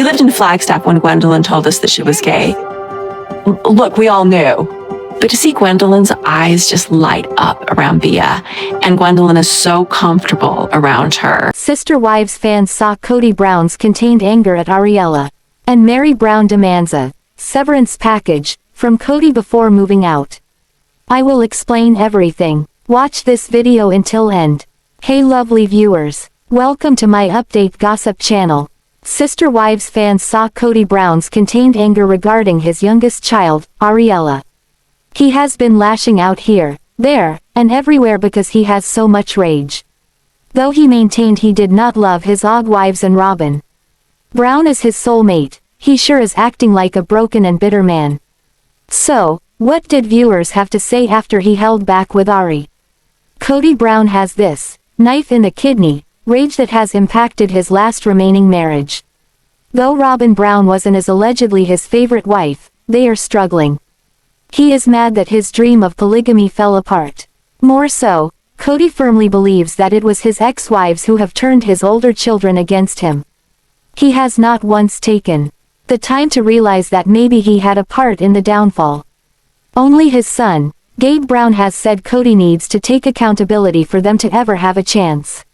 lived in Flagstaff when Gwendolyn told us that she was gay. Look, we all knew. But to see Gwendolyn's eyes just light up around Bia, and Gwendolyn is so comfortable around her. Sister Wives fans saw Kody Brown's contained anger at Ariella, and Meri Brown demands a severance package from Kody before moving out. I will explain everything. Watch this video until end. Hey lovely viewers, welcome to my update gossip channel. Sister Wives fans saw Kody Brown's contained anger regarding his youngest child, Ariella. He has been lashing out here, there, and everywhere because he has so much rage. Though he maintained he did not love his og wives and Robyn Brown as his soulmate, he sure is acting like a broken and bitter man. So, what did viewers have to say after he held back with Ari? Kody Brown has this knife in the kidney rage that has impacted his last remaining marriage. Though Robyn Brown wasn't as allegedly his favorite wife, they are struggling. He is mad that his dream of polygamy fell apart. More so, Kody firmly believes that it was his ex-wives who have turned his older children against him. He has not once taken the time to realize that maybe he had a part in the downfall. Only his son, Jade Brown, has said Kody needs to take accountability for them to ever have a chance.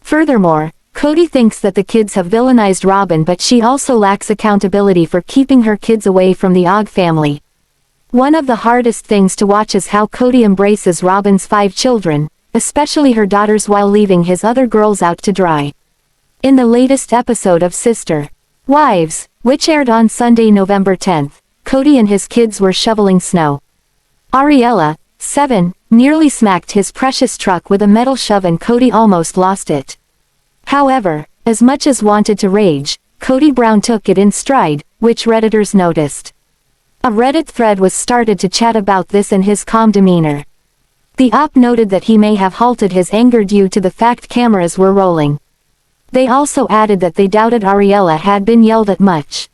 Furthermore, Kody thinks that the kids have villainized Robyn, but she also lacks accountability for keeping her kids away from the Og family. One of the hardest things to watch is how Kody embraces Robyn's 5 children, especially her daughters, while leaving his other girls out to dry. In the latest episode of Sister Wives, which aired on Sunday, November 10th, Kody and his kids were shoveling snow. Ariella, 7, nearly smacked his precious truck with a metal shove and Kody almost lost it. However, as much as wanted to rage, Kody Brown took it in stride, which Redditors noticed. A Reddit thread was started to chat about this and his calm demeanor. The op noted that he may have halted his anger due to the fact cameras were rolling. They also added that they doubted Ariella had been yelled at much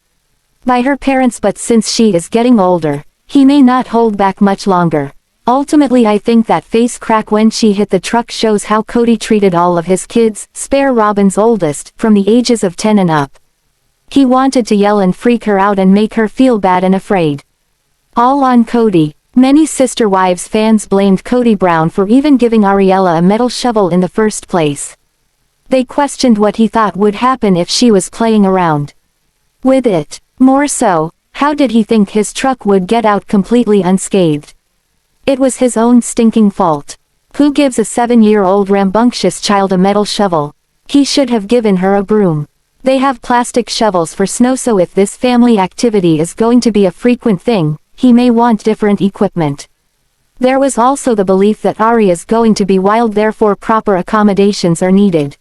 by her parents, but since she is getting older, he may not hold back much longer. Ultimately, I think that face crack when she hit the truck shows how Kody treated all of his kids, spare Robyn's oldest, from the ages of 10 and up. He wanted to yell and freak her out and make her feel bad and afraid. All on Kody. Many Sister Wives fans blamed Kody Brown for even giving Ariella a metal shovel in the first place. They questioned what he thought would happen if she was playing around with it. More so, how did he think his truck would get out completely unscathed? It was his own stinking fault. Who gives a 7-year-old rambunctious child a metal shovel? He should have given her a broom. They have plastic shovels for snow, so if this family activity is going to be a frequent thing, he may want different equipment. There was also the belief that Ari is going to be wild, therefore proper accommodations are needed.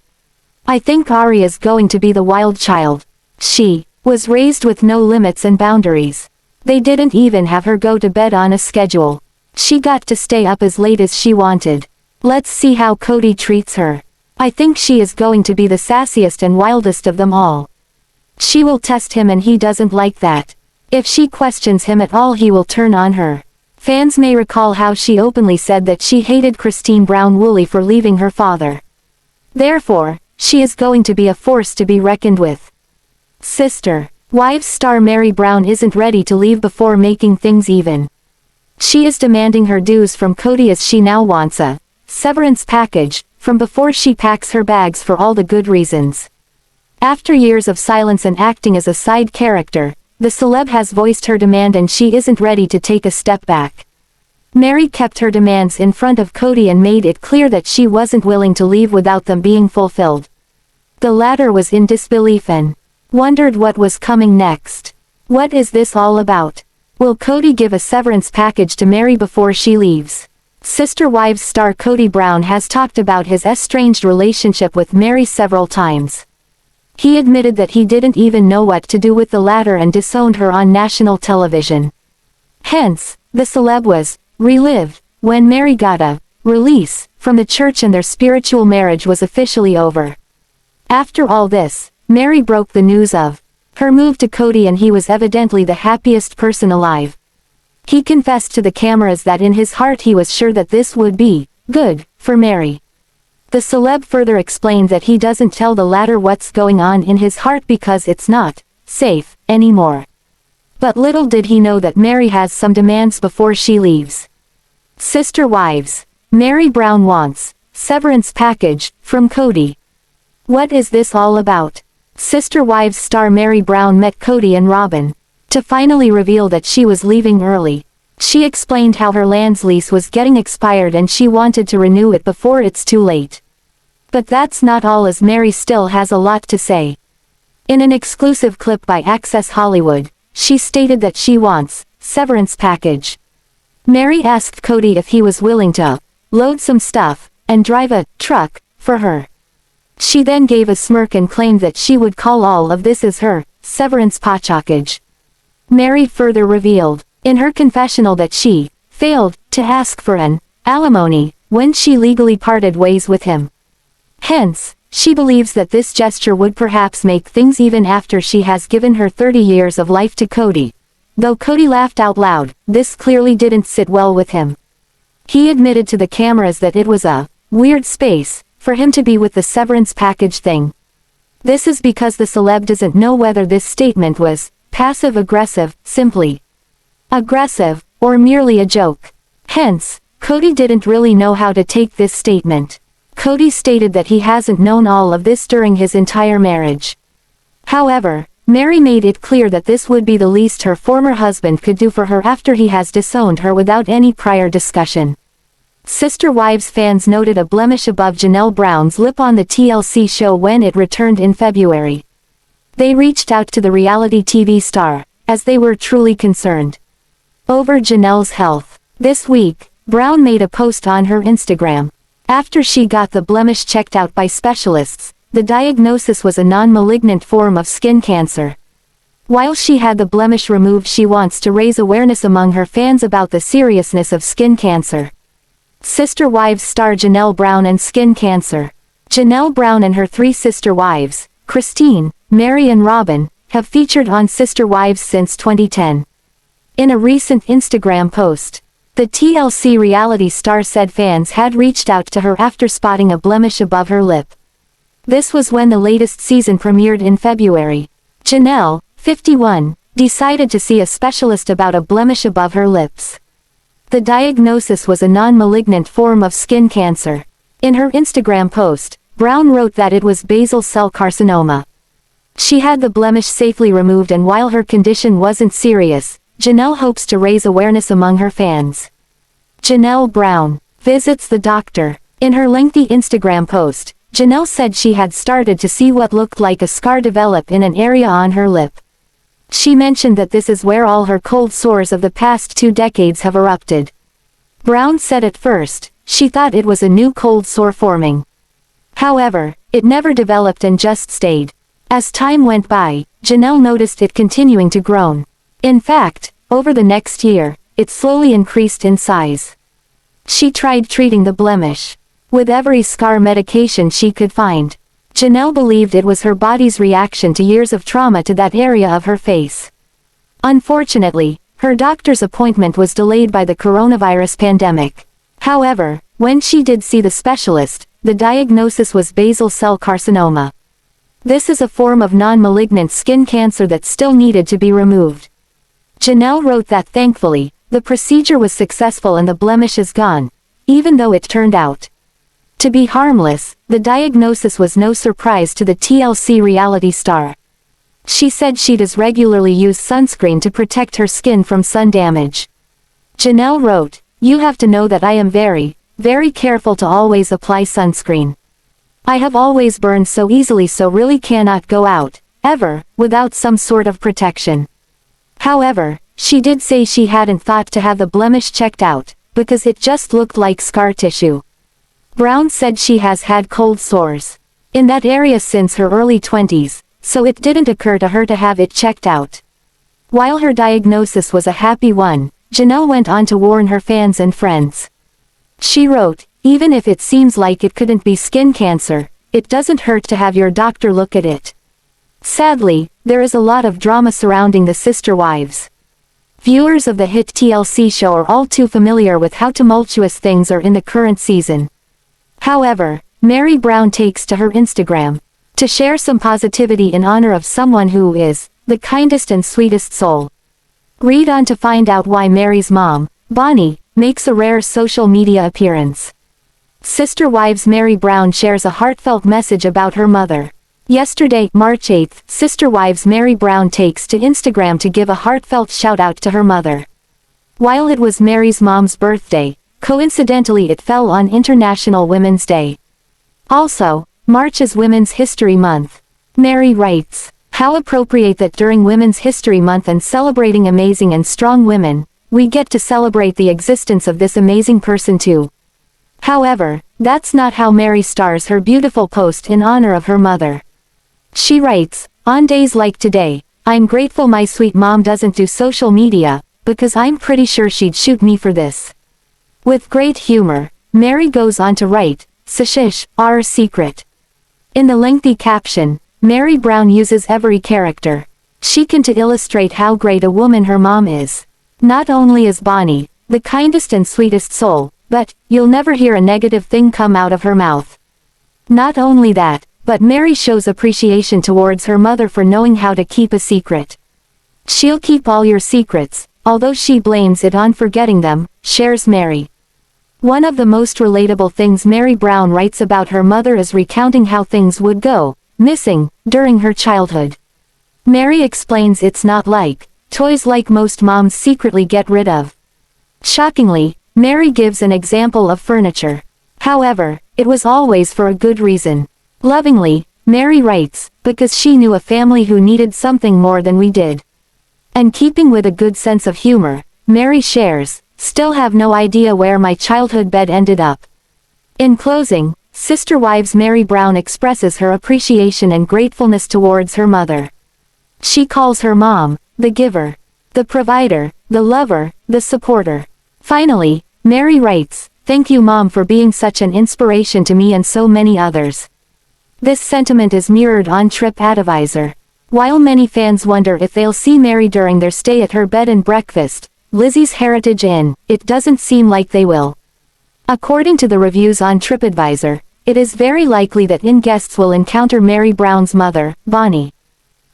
I think Ari is going to be the wild child. She was raised with no limits and boundaries. They didn't even have her go to bed on a schedule. She got to stay up as late as she wanted. Let's see how Kody treats her. I think she is going to be the sassiest and wildest of them all. She will test him, and he doesn't like that. If she questions him at all, he will turn on her. Fans may recall how she openly said that she hated Christine Brown Woolley for leaving her father. Therefore, she is going to be a force to be reckoned with. Sister Wives star Meri Brown isn't ready to leave before making things even. She is demanding her dues from Kody, as she now wants a severance package from before she packs her bags, for all the good reasons. After years of silence and acting as a side character, the celeb has voiced her demand, and she isn't ready to take a step back. Meri kept her demands in front of Kody and made it clear that she wasn't willing to leave without them being fulfilled. The latter was in disbelief and wondered what was coming next. What is this all about? Will Kody give a severance package to Meri before she leaves? Sister Wives star Kody Brown has talked about his estranged relationship with Meri several times. He admitted that he didn't even know what to do with the latter and disowned her on national television. Hence, the celeb was relived when Meri got a release from the church and their spiritual marriage was officially over. After all this, Meri broke the news of her move to Kody, and he was evidently the happiest person alive. He confessed to the cameras that in his heart he was sure that this would be good for Meri. The celeb further explained that he doesn't tell the latter what's going on in his heart because it's not safe, anymore. But little did he know that Meri has some demands before she leaves. Sister wives. Meri Brown wants severance package from Kody. What is this all about? Sister Wives star Meri Brown met Kody and Robyn to finally reveal that she was leaving early. She explained how her land's lease was getting expired and she wanted to renew it before it's too late. But that's not all, as Meri still has a lot to say. In an exclusive clip by Access Hollywood, she stated that she wants severance package. Meri asked Kody if he was willing to load some stuff and drive a truck for her. She then gave a smirk and claimed that she would call all of this as her severance package. Meri further revealed in her confessional that she failed to ask for an alimony when she legally parted ways with him. Hence, she believes that this gesture would perhaps make things even after she has given her 30 years of life to Kody. Though Kody laughed out loud, this clearly didn't sit well with him. He admitted to the cameras that it was a weird space for him to be with the severance package thing. This is because the celeb doesn't know whether this statement was passive-aggressive, simply aggressive, or merely a joke. Hence, Kody didn't really know how to take this statement. Kody stated that he hasn't known all of this during his entire marriage. However, Meri made it clear that this would be the least her former husband could do for her after he has disowned her without any prior discussion. Sister Wives fans noted a blemish above Janelle Brown's lip on the TLC show when it returned in February. They reached out to the reality TV star, as they were truly concerned over Janelle's health. This week, Brown made a post on her Instagram. After she got the blemish checked out by specialists, the diagnosis was a non-malignant form of skin cancer. While she had the blemish removed, she wants to raise awareness among her fans about the seriousness of skin cancer. Sister Wives star Janelle Brown and skin cancer. Janelle Brown and her three sister wives, Christine, Meri and Robyn, have featured on Sister Wives since 2010. In a recent Instagram post, the TLC reality star said fans had reached out to her after spotting a blemish above her lip. This was when the latest season premiered in February. Janelle, 51, decided to see a specialist about a blemish above her lips. The diagnosis was a non-malignant form of skin cancer. In her Instagram post, Brown wrote that it was basal cell carcinoma. She had the blemish safely removed, and while her condition wasn't serious, Janelle hopes to raise awareness among her fans. Janelle Brown visits the doctor. In her lengthy Instagram post, Janelle said she had started to see what looked like a scar develop in an area on her lip. She mentioned that this is where all her cold sores of the past 2 decades have erupted. Brown said at first, she thought it was a new cold sore forming. However, it never developed and just stayed. As time went by, Janelle noticed it continuing to grow. In fact, over the next year, it slowly increased in size. She tried treating the blemish with every scar medication she could find. Janelle believed it was her body's reaction to years of trauma to that area of her face. Unfortunately, her doctor's appointment was delayed by the coronavirus pandemic. However, when she did see the specialist, the diagnosis was basal cell carcinoma. This is a form of non-malignant skin cancer that still needed to be removed. Janelle wrote that thankfully, the procedure was successful and the blemish is gone, even though it turned out to be harmless. The diagnosis was no surprise to the TLC reality star. She said she does regularly use sunscreen to protect her skin from sun damage. Janelle wrote, "You have to know that I am very, very careful to always apply sunscreen. I have always burned so easily, so really cannot go out, ever, without some sort of protection." However, she did say she hadn't thought to have the blemish checked out, because it just looked like scar tissue. Brown said she has had cold sores in that area since her early 20s, so it didn't occur to her to have it checked out. While her diagnosis was a happy one, Janelle went on to warn her fans and friends. She wrote, "Even if it seems like it couldn't be skin cancer, it doesn't hurt to have your doctor look at it." Sadly, there is a lot of drama surrounding the Sister Wives. Viewers of the hit TLC show are all too familiar with how tumultuous things are in the current season. However, Meri Brown takes to her Instagram to share some positivity in honor of someone who is the kindest and sweetest soul. Read on to find out why Meri's mom, Bonnie, makes a rare social media appearance. Sister Wives Meri Brown shares a heartfelt message about her mother. Yesterday, March 8th, Sister Wives Meri Brown takes to Instagram to give a heartfelt shout-out to her mother. While it was Meri's mom's birthday, coincidentally it fell on International Women's Day. Also, March is Women's History Month. Meri writes, "How appropriate that during Women's History Month and celebrating amazing and strong women, we get to celebrate the existence of this amazing person too." However, that's not how Meri stars her beautiful post in honor of her mother. She writes, "On days like today, I'm grateful my sweet mom doesn't do social media, because I'm pretty sure she'd shoot me for this." With great humor, Meri goes on to write, "Sashish, our secret." In the lengthy caption, Meri Brown uses every character she can to illustrate how great a woman her mom is. Not only is Bonnie the kindest and sweetest soul, but you'll never hear a negative thing come out of her mouth. Not only that, but Meri shows appreciation towards her mother for knowing how to keep a secret. "She'll keep all your secrets, although she blames it on forgetting them," shares Meri. One of the most relatable things Meri Brown writes about her mother is recounting how things would go missing during her childhood. Meri explains it's not like toys like most moms secretly get rid of. Shockingly, Meri gives an example of furniture. However, it was always for a good reason. Lovingly, Meri writes, "Because she knew a family who needed something more than we did." And keeping with a good sense of humor, Meri shares, "Still have no idea where my childhood bed ended up." In closing, Sister Wives Meri Brown expresses her appreciation and gratefulness towards her mother. She calls her mom, the giver, the provider, the lover, the supporter. Finally, Meri writes, "Thank you Mom for being such an inspiration to me and so many others." This sentiment is mirrored on TripAdvisor. While many fans wonder if they'll see Meri during their stay at her bed and breakfast, Lizzie's Heritage Inn, it doesn't seem like they will. According to the reviews on TripAdvisor, it is very likely that inn guests will encounter Meri Brown's mother, Bonnie.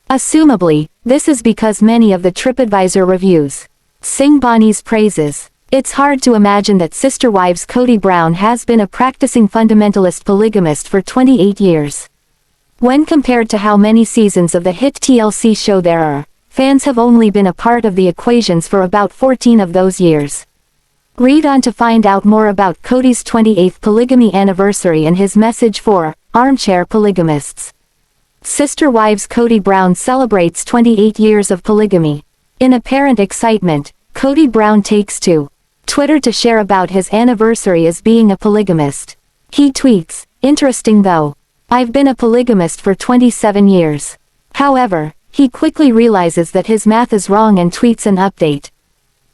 Assumably, this is because many of the TripAdvisor reviews sing Bonnie's praises. It's hard to imagine that Sister Wives Kody Brown has been a practicing fundamentalist polygamist for 28 years. When compared to how many seasons of the hit TLC show there are, fans have only been a part of the equations for about 14 of those years. Read on to find out more about Kody's 28th polygamy anniversary and his message for armchair polygamists. Sister Wives Kody Brown celebrates 28 years of polygamy. In apparent excitement, Kody Brown takes to Twitter to share about his anniversary as being a polygamist. He tweets, "Interesting though. I've been a polygamist for 27 years. However, he quickly realizes that his math is wrong and tweets an update.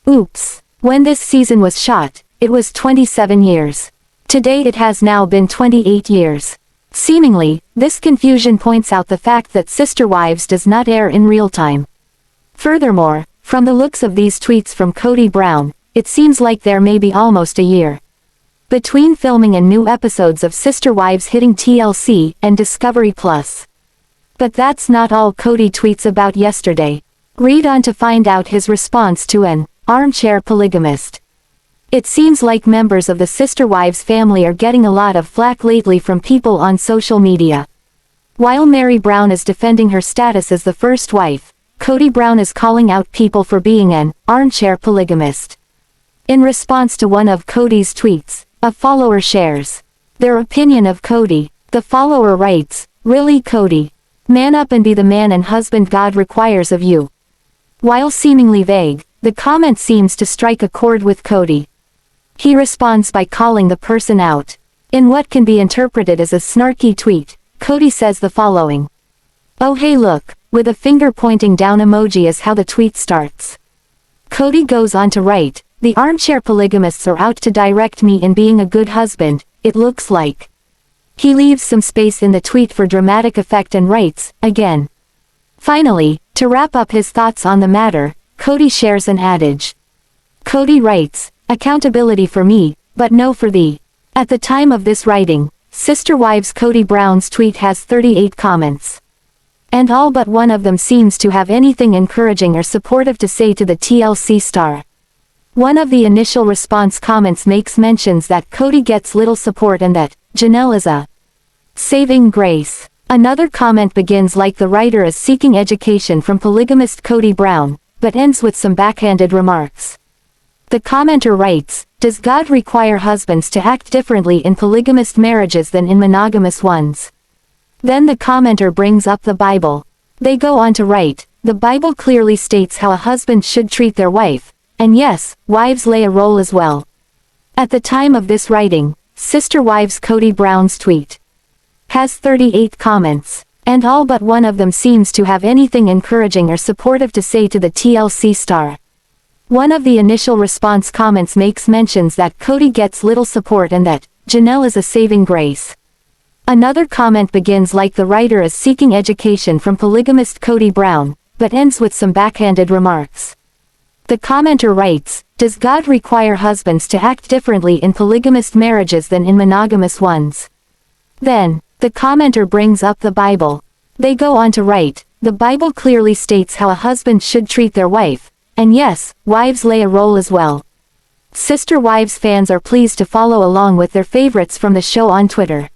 Oops. When this season was shot, it was 27 years. Today it has now been 28 years. Seemingly, this confusion points out the fact that Sister Wives does not air in real time. Furthermore, from the looks of these tweets from Kody Brown, it seems like there may be almost a year between filming and new episodes of Sister Wives hitting TLC and Discovery Plus. But that's not all Kody tweets about yesterday. Read on to find out his response to an armchair polygamist. It seems like members of the Sister Wives family are getting a lot of flack lately from people on social media. While Meri Brown is defending her status as the first wife, Kody Brown is calling out people for being an armchair polygamist. In response to one of Kody's tweets, a follower shares their opinion of Kody. The follower writes, "Really Kody? Man up and be the man and husband God requires of you." While seemingly vague, the comment seems to strike a chord with Kody. He responds by calling the person out. In what can be interpreted as a snarky tweet, Kody says the following. "Oh hey look," with a finger pointing down emoji is how the tweet starts. Kody goes on to write, "The armchair polygamists are out to direct me in being a good husband, it looks like." He leaves some space in the tweet for dramatic effect and writes, "Again." Finally, to wrap up his thoughts on the matter, Kody shares an adage. Kody writes, "Accountability for me, but no for thee." At the time of this writing, Sister Wives Kody Brown's tweet has 38 comments. and all but one of them seems to have anything encouraging or supportive to say to the TLC star. One of the initial response comments makes mentions that Kody gets little support and that Janelle is a saving grace. Another comment begins like the writer is seeking education from polygamist Kody Brown, but ends with some backhanded remarks. The commenter writes, "Does God require husbands to act differently in polygamous marriages than in monogamous ones?" Then the commenter brings up the Bible. They go on to write, "The Bible clearly states how a husband should treat their wife, and yes, wives play a role as well." At the time of this writing, Sister Wives Kody Brown's tweet has 38 comments, and all but one of them seems to have anything encouraging or supportive to say to the TLC star. One of the initial response comments makes mentions that Kody gets little support and that Janelle is a saving grace. Another comment begins like the writer is seeking education from polygamist Kody Brown, but ends with some backhanded remarks. The commenter writes, "Does God require husbands to act differently in polygamous marriages than in monogamous ones?" Then, the commenter brings up the Bible. They go on to write, "The Bible clearly states how a husband should treat their wife, and yes, wives play a role as well." Sister Wives fans are pleased to follow along with their favorites from the show on Twitter.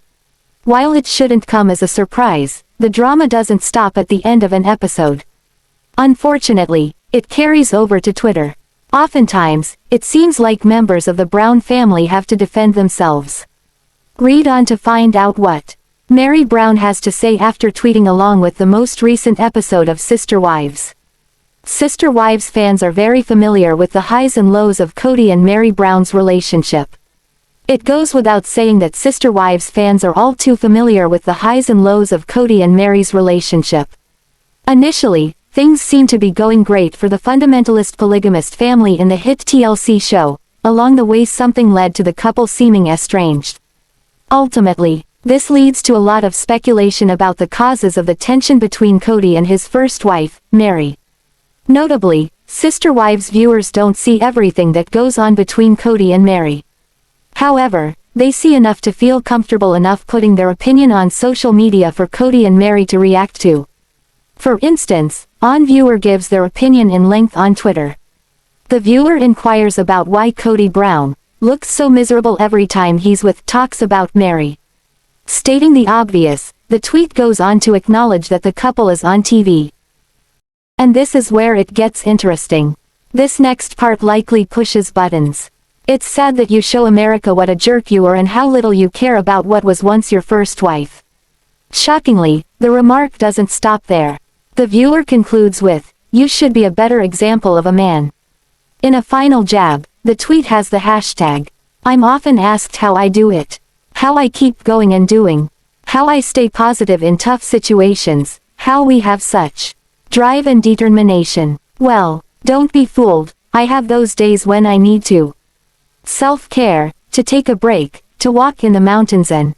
While it shouldn't come as a surprise, the drama doesn't stop at the end of an episode. Unfortunately, it carries over to Twitter. Oftentimes, it seems like members of the Brown family have to defend themselves. Read on to find out what Meri Brown has to say after tweeting along with the most recent episode of Sister Wives. Sister Wives fans are very familiar with the highs and lows of Kody and Meri Brown's relationship. It goes without saying that Sister Wives fans are all too familiar with the highs and lows of Kody and Meri's relationship. Initially, things seem to be going great for the fundamentalist polygamist family in the hit TLC show. Along the way something led to the couple seeming estranged. Ultimately, this leads to a lot of speculation about the causes of the tension between Kody and his first wife, Meri. Notably, Sister Wives viewers don't see everything that goes on between Kody and Meri. However, they see enough to feel comfortable enough putting their opinion on social media for Kody and Meri to react to. For instance, viewer gives their opinion in length on Twitter. The viewer inquires about why Kody Brown looks so miserable every time he's with talks about Meri. Stating the obvious, the tweet goes on to acknowledge that the couple is on TV. And this is where it gets interesting. This next part likely pushes buttons. It's sad that you show America what a jerk you are and how little you care about what was once your first wife. Shockingly, the remark doesn't stop there. The viewer concludes with, "You should be a better example of a man." In a final jab, the tweet has the hashtag, "I'm often asked how I do it. How I keep going and doing. How I stay positive in tough situations. How we have such drive and determination. Well, don't be fooled, I have those days when I need to. Self-care, to take a break, to walk in the mountains and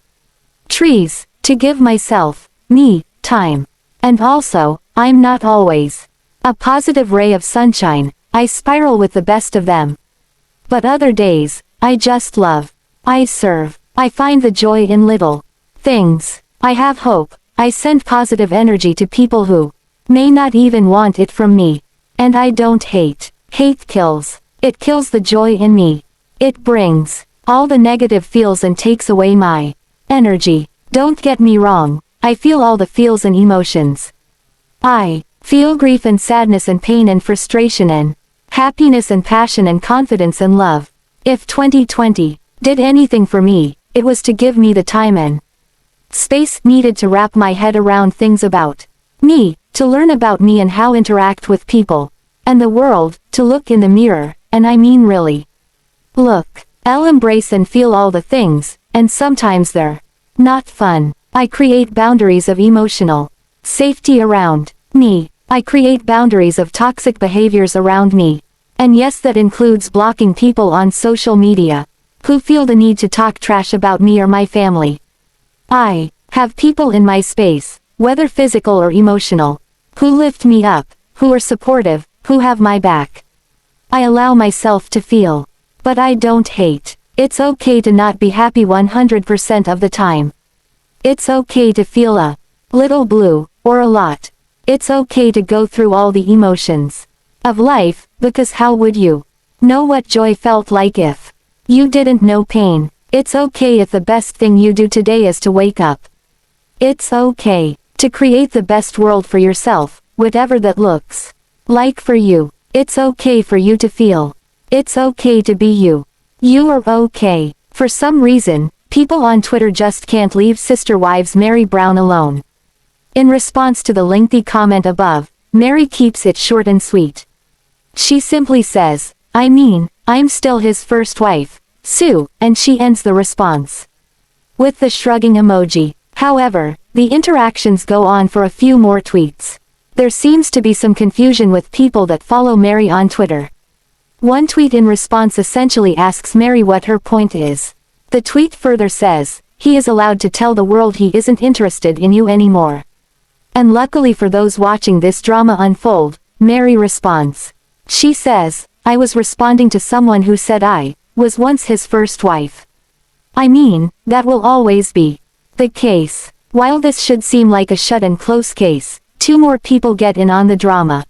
trees, to give myself, me, time. And also, I'm not always a positive ray of sunshine, I spiral with the best of them. But other days, I just love. I serve. I find the joy in little things. I have hope. I send positive energy to people who may not even want it from me. And I don't hate. Hate kills. It kills the joy in me. It brings all the negative feels and takes away my energy. Don't get me wrong, I feel all the feels and emotions. I feel grief and sadness and pain and frustration and happiness and passion and confidence and love. If 2020 did anything for me, it was to give me the time and space needed to wrap my head around things about me, to learn about me and how interact with people and the world, to look in the mirror, and I mean really look. I'll embrace and feel all the things, and sometimes they're not fun. I create boundaries of emotional safety around me. I create boundaries of toxic behaviors around me. And yes, that includes blocking people on social media who feel the need to talk trash about me or my family. I have people in my space, whether physical or emotional, who lift me up, who are supportive, who have my back. I allow myself to feel. But I don't hate. It's okay to not be happy 100% of the time. It's okay to feel a little blue, or a lot. It's okay to go through all the emotions of life, because how would you know what joy felt like if you didn't know pain? It's okay if the best thing you do today is to wake up. It's okay to create the best world for yourself, whatever that looks like for you. It's okay for you to feel. It's okay to be you. You are okay. For some reason, people on Twitter just can't leave sister wives Meri Brown alone. In response to the lengthy comment above, Meri keeps it short and sweet. She simply says, "I mean, I'm still his first wife, Sue," and she ends the response with the shrugging emoji. However, the interactions go on for a few more tweets. There seems to be some confusion with people that follow Meri on Twitter. One tweet in response essentially asks Meri what her point is. The tweet further says, "He is allowed to tell the world he isn't interested in you anymore." And luckily for those watching this drama unfold, Meri responds. She says, "I was responding to someone who said I was once his first wife. I mean, that will always be the case." While this should seem like a shut and close case, two more people get in on the drama.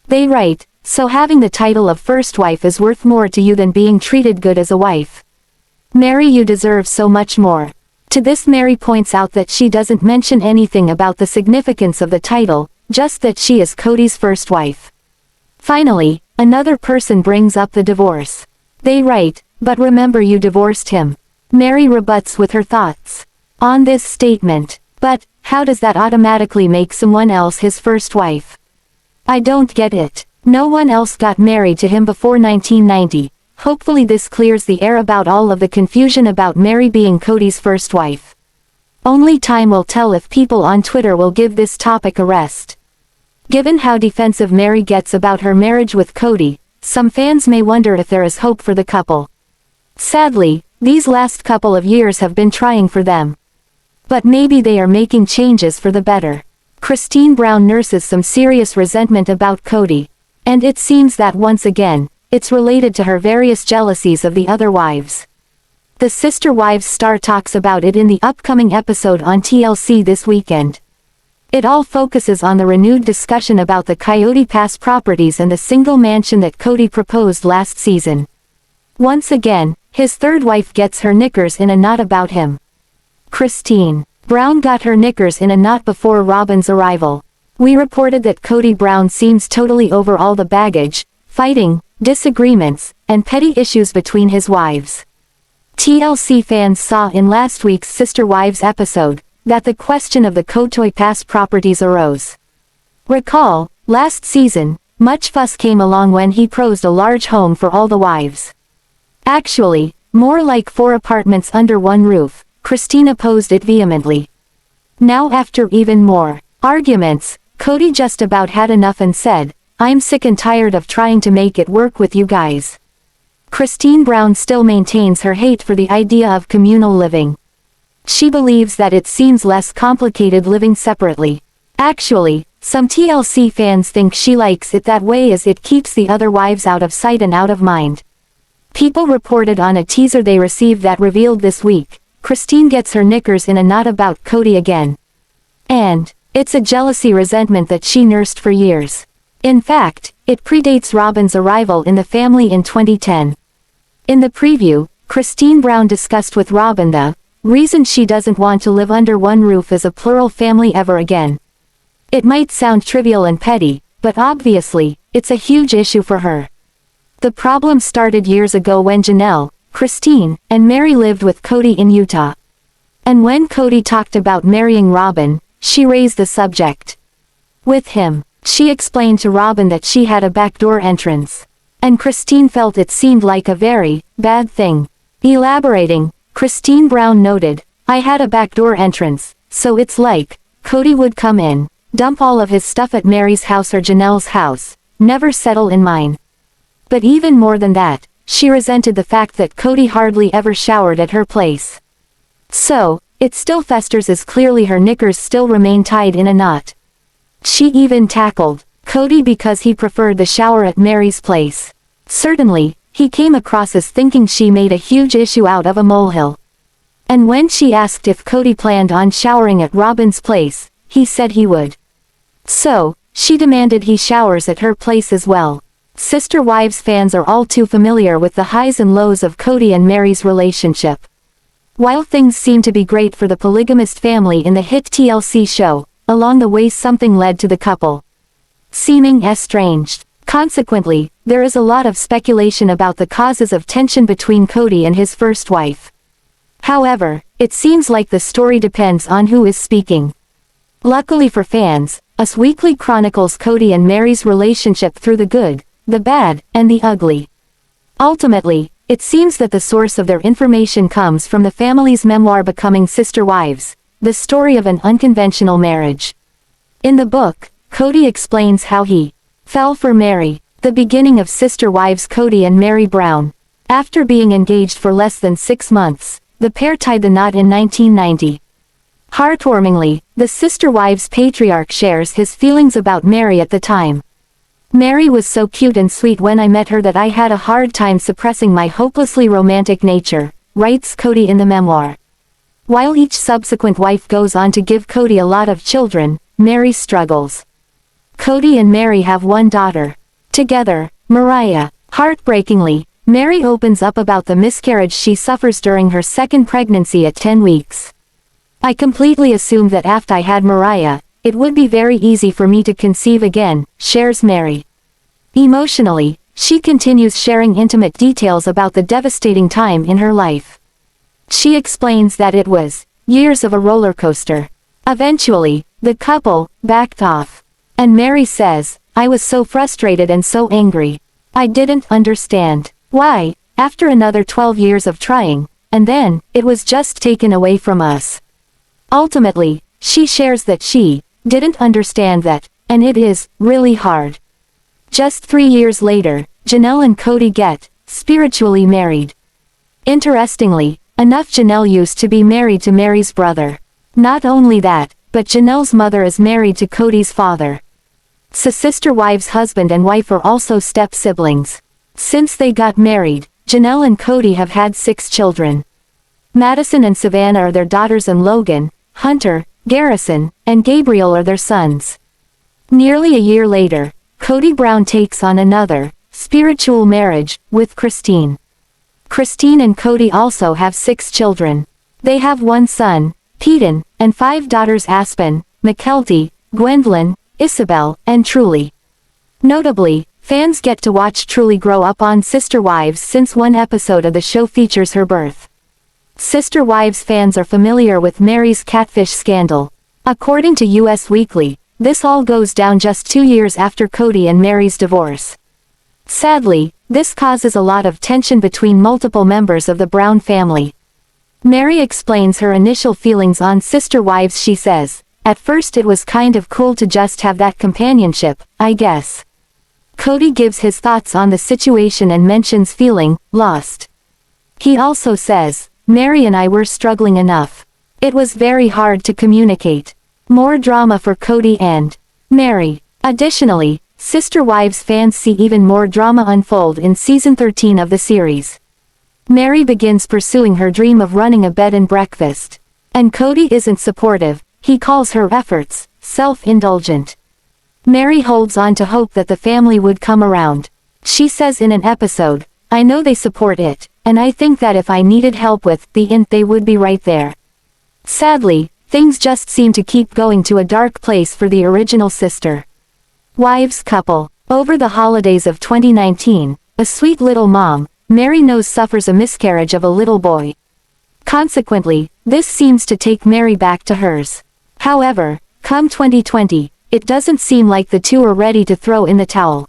They write, "So having the title of first wife is worth more to you than being treated good as a wife. Meri, you deserve so much more." To this, Meri points out that she doesn't mention anything about the significance of the title, just that she is Kody's first wife. Finally, another person brings up the divorce. They write, "But remember, you divorced him." Meri rebuts with her thoughts on this statement. "But, how does that automatically make someone else his first wife? I don't get it. No one else got married to him before 1990. Hopefully this clears the air about all of the confusion about Meri being Kody's first wife. Only time will tell if people on Twitter will give this topic a rest. Given how defensive Meri gets about her marriage with Kody, some fans may wonder if there is hope for the couple. Sadly, these last couple of years have been trying for them. But maybe they are making changes for the better. Christine Brown nurses some serious resentment about Kody. And it seems that once again, it's related to her various jealousies of the other wives. The Sister Wives star talks about it in the upcoming episode on TLC this weekend. It all focuses on the renewed discussion about the Coyote Pass properties and the single mansion that Kody proposed last season. Once again, his third wife gets her knickers in a knot about him. Christine Brown got her knickers in a knot before Robyn's arrival. We reported that Kody Brown seems totally over all the baggage, fighting, disagreements, and petty issues between his wives. TLC fans saw in last week's Sister Wives episode that the question of the Coyote Pass properties arose. Recall, last season, much fuss came along when he proposed a large home for all the wives. Actually, more like 4 apartments under one roof. Christine opposed it vehemently. Now, after even more arguments, Kody just about had enough and said, "I'm sick and tired of trying to make it work with you guys." Christine Brown still maintains her hate for the idea of communal living. She believes that it seems less complicated living separately. Actually, some TLC fans think she likes it that way as it keeps the other wives out of sight and out of mind. People reported on a teaser they received that revealed this week, Christine gets her knickers in a knot about Kody again. And it's a jealousy resentment that she nursed for years. In fact, it predates Robyn's arrival in the family in 2010. In the preview, Christine Brown discussed with Robyn the reason she doesn't want to live under one roof as a plural family ever again. It might sound trivial and petty, but obviously, it's a huge issue for her. The problem started years ago when Janelle, Christine, and Meri lived with Kody in Utah. And when Kody talked about marrying Robyn, she raised the subject with him. She explained to Robyn that she had a backdoor entrance. And Christine felt it seemed like a very bad thing. Elaborating, Christine Brown noted, "I had a backdoor entrance, so it's like Kody would come in, dump all of his stuff at Meri's house or Janelle's house, never settle in mine." But even more than that, she resented the fact that Kody hardly ever showered at her place. So, it still festers as clearly her knickers still remain tied in a knot. She even tackled Kody because he preferred the shower at Meri's place. Certainly, he came across as thinking she made a huge issue out of a molehill. And when she asked if Kody planned on showering at Robyn's place, he said he would. So, she demanded he showers at her place as well. Sister Wives fans are all too familiar with the highs and lows of Kody and Meri's relationship. While things seem to be great for the polygamist family in the hit TLC show, along the way something led to the couple seeming estranged. Consequently, there is a lot of speculation about the causes of tension between Kody and his first wife. However, it seems like the story depends on who is speaking. Luckily for fans, Us Weekly chronicles Kody and Meri's relationship through the good, the bad, and the ugly. Ultimately, it seems that the source of their information comes from the family's memoir Becoming Sister Wives, the story of an unconventional marriage. In the book, Kody explains how he fell for Meri, the beginning of Sister Wives Kody and Meri Brown. After being engaged for less than 6 months, the pair tied the knot in 1990. Heartwarmingly, the Sister Wives patriarch shares his feelings about Meri at the time. Meri was so cute and sweet when I met her that I had a hard time suppressing my hopelessly romantic nature, writes Kody in the memoir. While each subsequent wife goes on to give Kody a lot of children, Meri struggles. Kody and Meri have one daughter. Together, Mariah. Heartbreakingly, Meri opens up about the miscarriage she suffers during her second pregnancy at 10 weeks. I completely assumed that after I had Mariah, it would be very easy for me to conceive again, shares Meri. Emotionally, she continues sharing intimate details about the devastating time in her life. She explains that it was years of a roller coaster. Eventually, the couple backed off. And Meri says, I was so frustrated and so angry. I didn't understand why, after another 12 years of trying, and then, it was just taken away from us. Ultimately, she shares that she didn't understand that, and it is really hard. Just 3 years later, Janelle and Kody get spiritually married. Interestingly, enough Janelle used to be married to Meri's brother. Not only that, but Janelle's mother is married to Kody's father. So Sister Wives' husband and wife are also step-siblings. Since they got married, Janelle and Kody have had 6 children. Madison and Savannah are their daughters and Logan, Hunter, Garrison, and Gabriel are their sons. Nearly a year later, Kody Brown takes on another spiritual marriage with Christine. Christine and Kody also have 6 children. They have 1 son, Peyton, and 5 daughters Aspen, Mykelti, Gwendolyn, Isabel, and Truly. Notably, fans get to watch Truly grow up on Sister Wives since one episode of the show features her birth. Sister Wives fans are familiar with Meri's catfish scandal. According to US Weekly, this all goes down just 2 years after Kody and Meri's divorce. Sadly, this causes a lot of tension between multiple members of the Brown family. Meri explains her initial feelings on Sister Wives. She says, at first it was kind of cool to just have that companionship, I guess. Kody gives his thoughts on the situation and mentions feeling lost. He also says, Meri and I were struggling enough. It was very hard to communicate. More drama for Kody and Meri. Additionally, Sister Wives fans see even more drama unfold in season 13 of the series. Meri begins pursuing her dream of running a bed and breakfast. And Kody isn't supportive. He calls her efforts self-indulgent. Meri holds on to hope that the family would come around. She says in an episode, I know they support it, and I think that if I needed help with the int they would be right there. Sadly, things just seem to keep going to a dark place for the original Sister Wives couple. Over the holidays of 2019, a sweet little mom, Meri Knows, suffers a miscarriage of a little boy. Consequently, this seems to take Meri back to hers. However, come 2020, it doesn't seem like the two are ready to throw in the towel.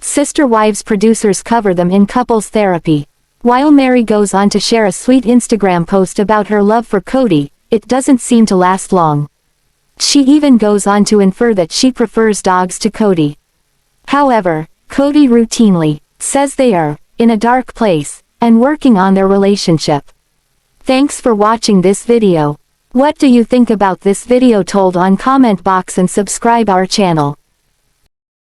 Sister Wives producers cover them in couples therapy. While Meri goes on to share a sweet Instagram post about her love for Kody, it doesn't seem to last long. She even goes on to infer that she prefers dogs to Kody. However, Kody routinely says they are in a dark place and working on their relationship. Thanks for watching this video. What do you think about this video? Told on comment box and subscribe our channel.